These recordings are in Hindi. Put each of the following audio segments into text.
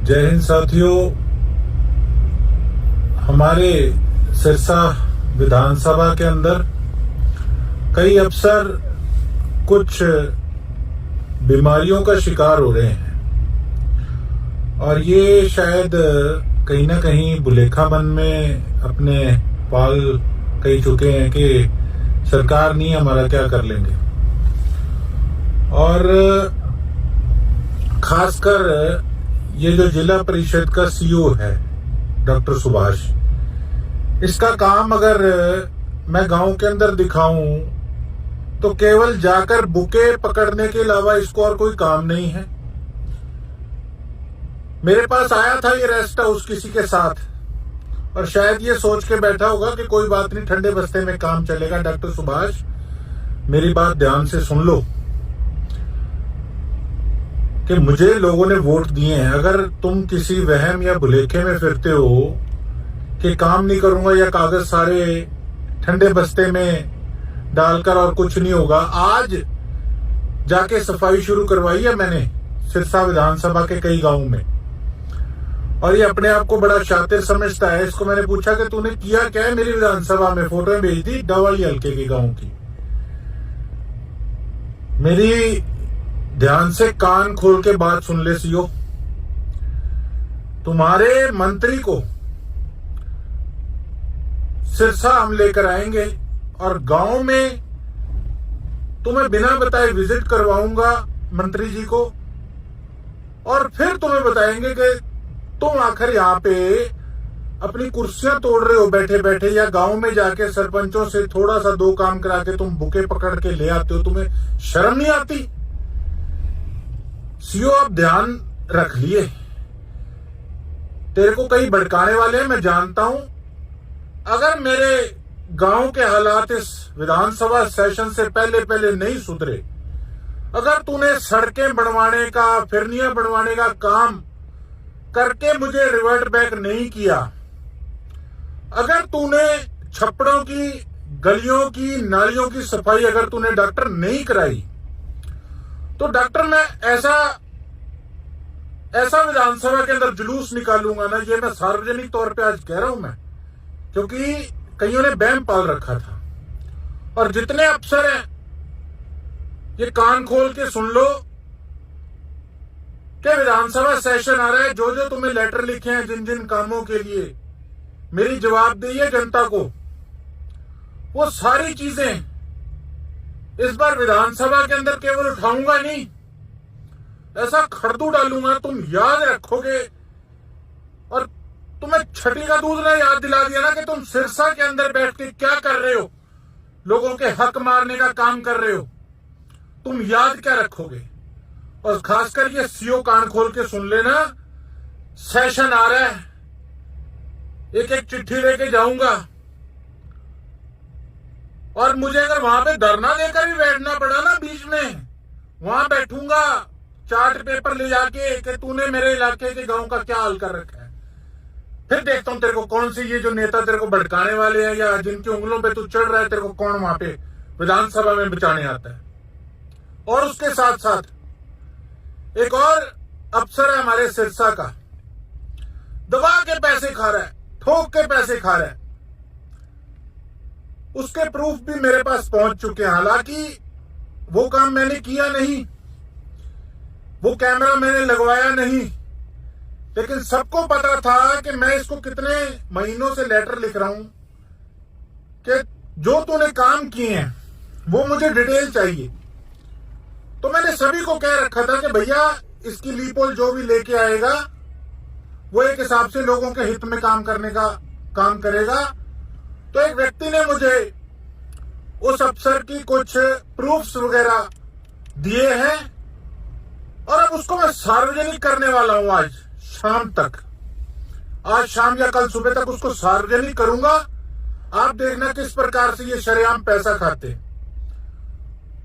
जय हिंद साथियों। हमारे सिरसा विधानसभा के अंदर कई अफसर कुछ बीमारियों का शिकार हो रहे हैं और ये शायद कहीं ना कहीं बुलेखाबंद में अपने पाल कह चुके हैं कि सरकार नहीं, हमारा क्या कर लेंगे। और खासकर ये जो जिला परिषद का सीईओ है डॉक्टर सुभाष, इसका काम अगर मैं गांव के अंदर दिखाऊं तो केवल जाकर बुके पकड़ने के अलावा इसको और कोई काम नहीं है। मेरे पास आया था ये रेस्ट हाउस किसी के साथ और शायद ये सोच के बैठा होगा कि कोई बात नहीं, ठंडे बस्ते में काम चलेगा। डॉक्टर सुभाष, मेरी बात ध्यान से सुन लो कि मुझे लोगों ने वोट दिए हैं। अगर तुम किसी वहम या भुलेखे में फिरते हो कि काम नहीं करूंगा या कागज सारे ठंडे बस्ते में डालकर और कुछ नहीं होगा, आज जाके सफाई शुरू करवाई है मैंने सिरसा विधानसभा के कई गांवों में और ये अपने आप को बड़ा शातिर समझता है। इसको मैंने पूछा कि तूने किया क्या है मेरी विधानसभा में, फोटो भेज दी डवाली हल्के के गांव की। मेरी ध्यान से कान खोल के बात सुन ले सीओ, तुम्हारे मंत्री को सिरसा हम लेकर आएंगे और गांव में तुम्हें बिना बताए विजिट करवाऊंगा मंत्री जी को और फिर तुम्हें बताएंगे कि तुम आखिर यहाँ पे अपनी कुर्सियां तोड़ रहे हो बैठे बैठे, या गांव में जाके सरपंचों से थोड़ा सा दो काम करा के तुम बुके पकड़ के ले आते हो। तुम्हें शर्म नहीं आती? सीओ, आप ध्यान रख लिए, तेरे को कई भड़काने वाले हैं, मैं जानता हूं। अगर मेरे गांव के हालात इस विधानसभा सेशन से पहले नहीं सुधरे, अगर तूने सड़कें बनवाने का, फिरनियां बनवाने का काम करके मुझे रिवर्ट बैक नहीं किया, अगर तूने छप्पड़ों की, गलियों की, नालियों की सफाई अगर तूने डॉक्टर नहीं कराई, तो डॉक्टर मैं ऐसा विधानसभा के अंदर जुलूस निकालूंगा ना, ये मैं सार्वजनिक तौर पे आज कह रहा हूं मैं, क्योंकि कईयों ने बैम पाल रखा था। और जितने अफसर हैं ये कान खोल के सुन लो कि विधानसभा सेशन आ रहा है, जो जो तुम्हें लेटर लिखे हैं जिन जिन कामों के लिए मेरी जवाबदेही है जनता को, वो सारी चीजें इस बार विधानसभा के अंदर केवल उठाऊंगा नहीं, ऐसा खड़दू डालूंगा, तुम याद रखोगे। और तुम्हें छठी का दूध ने याद दिला दिया ना कि तुम सिरसा के अंदर बैठ के क्या कर रहे हो, लोगों के हक मारने का काम कर रहे हो, तुम याद क्या रखोगे। और खासकर ये सीओ, कान खोल के सुन लेना, सेशन आ रहा है, एक एक चिट्ठी लेके जाऊंगा और मुझे अगर वहां पे धरना देकर भी बैठना पड़ा ना, बीच में वहां बैठूंगा चार्ट पेपर ले जाके कि तूने मेरे इलाके के गांव का क्या हाल कर रखा है। फिर देखता हूं तेरे को कौन से ये जो नेता तेरे को भड़काने वाले हैं या जिनकी उंगलों पे तू चढ़ रहा है, तेरे को कौन वहां पे विधानसभा में बचाने आता है। और उसके साथ साथ एक और अफसर है हमारे सिरसा का, दबा के पैसे खा रहा है, ठोक के पैसे खा रहा है, उसके प्रूफ भी मेरे पास पहुंच चुके हैं। हालांकि वो काम मैंने किया नहीं, वो कैमरा मैंने लगवाया नहीं, लेकिन सबको पता था कि मैं इसको कितने महीनों से लेटर लिख रहा हूं कि जो तूने काम किए हैं वो मुझे डिटेल चाहिए। तो मैंने सभी को कह रखा था कि भैया इसकी लीपोल जो भी लेके आएगा वो एक हिसाब से लोगों के हित में काम करने का काम करेगा। तो एक व्यक्ति ने मुझे उस अफसर की कुछ प्रूफ्स वगैरह दिए हैं और अब उसको मैं सार्वजनिक करने वाला हूं आज शाम तक, आज शाम या कल सुबह तक उसको सार्वजनिक करूंगा। आप देखना किस प्रकार से ये शरेआम पैसा खाते हैं।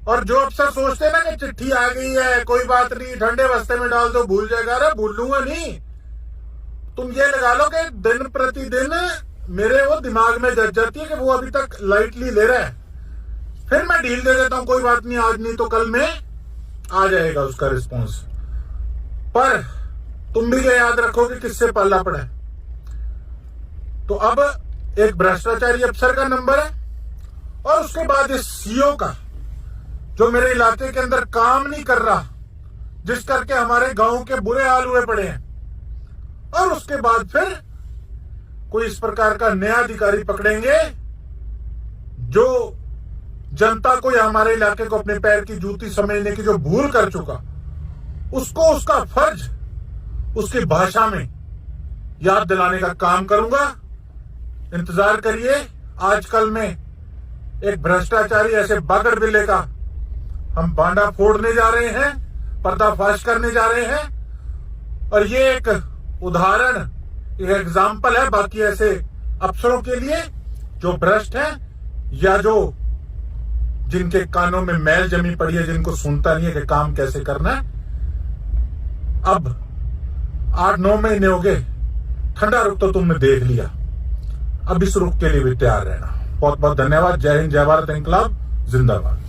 और जो अफसर सोचते हैं ना कि चिट्ठी आ गई है, कोई बात नहीं, ठंडे बस्ते में डाल दो, भूल जाएगा, अरे भूल लूंगा नहीं। तुम ये लगा लो कि दिन प्रतिदिन मेरे वो दिमाग में जज जाती है कि वो अभी तक लाइटली ले रहा है, फिर मैं ढील दे देता हूं, कोई बात नहीं, आज नहीं तो कल में आ जाएगा उसका रिस्पॉन्स। पर तुम भी ये याद रखो कि किससे पाला पड़ा है। तो अब एक भ्रष्टाचारी अफसर का नंबर है और उसके बाद इस सीओ का, जो मेरे इलाके के अंदर काम नहीं कर रहा, जिस करके हमारे गांव के बुरे हाल हुए पड़े हैं। और उसके बाद फिर कोई इस प्रकार का नया अधिकारी पकड़ेंगे जो जनता को या हमारे इलाके को अपने पैर की जूती समझने की जो भूल कर चुका, उसको उसका फर्ज उसकी भाषा में याद दिलाने का काम करूंगा। इंतजार करिए। आजकल में एक भ्रष्टाचारी ऐसे बागड़ बिल्ले का हम बांडा फोड़ने जा रहे हैं, पर्दाफाश करने जा रहे हैं। और ये एक उदाहरण, एक एग्जाम्पल है बाकी ऐसे अफसरों के लिए जो भ्रष्ट हैं या जो जिनके कानों में मैल जमी पड़ी है, जिनको सुनता नहीं है कि काम कैसे करना है। अब 8-9 महीने हो गए, ठंडा रुख तो तुमने देख लिया, अब इस रुख के लिए भी तैयार रहना। बहुत बहुत धन्यवाद। जय हिंद, जय भारत, इंकलाब जिंदाबाद।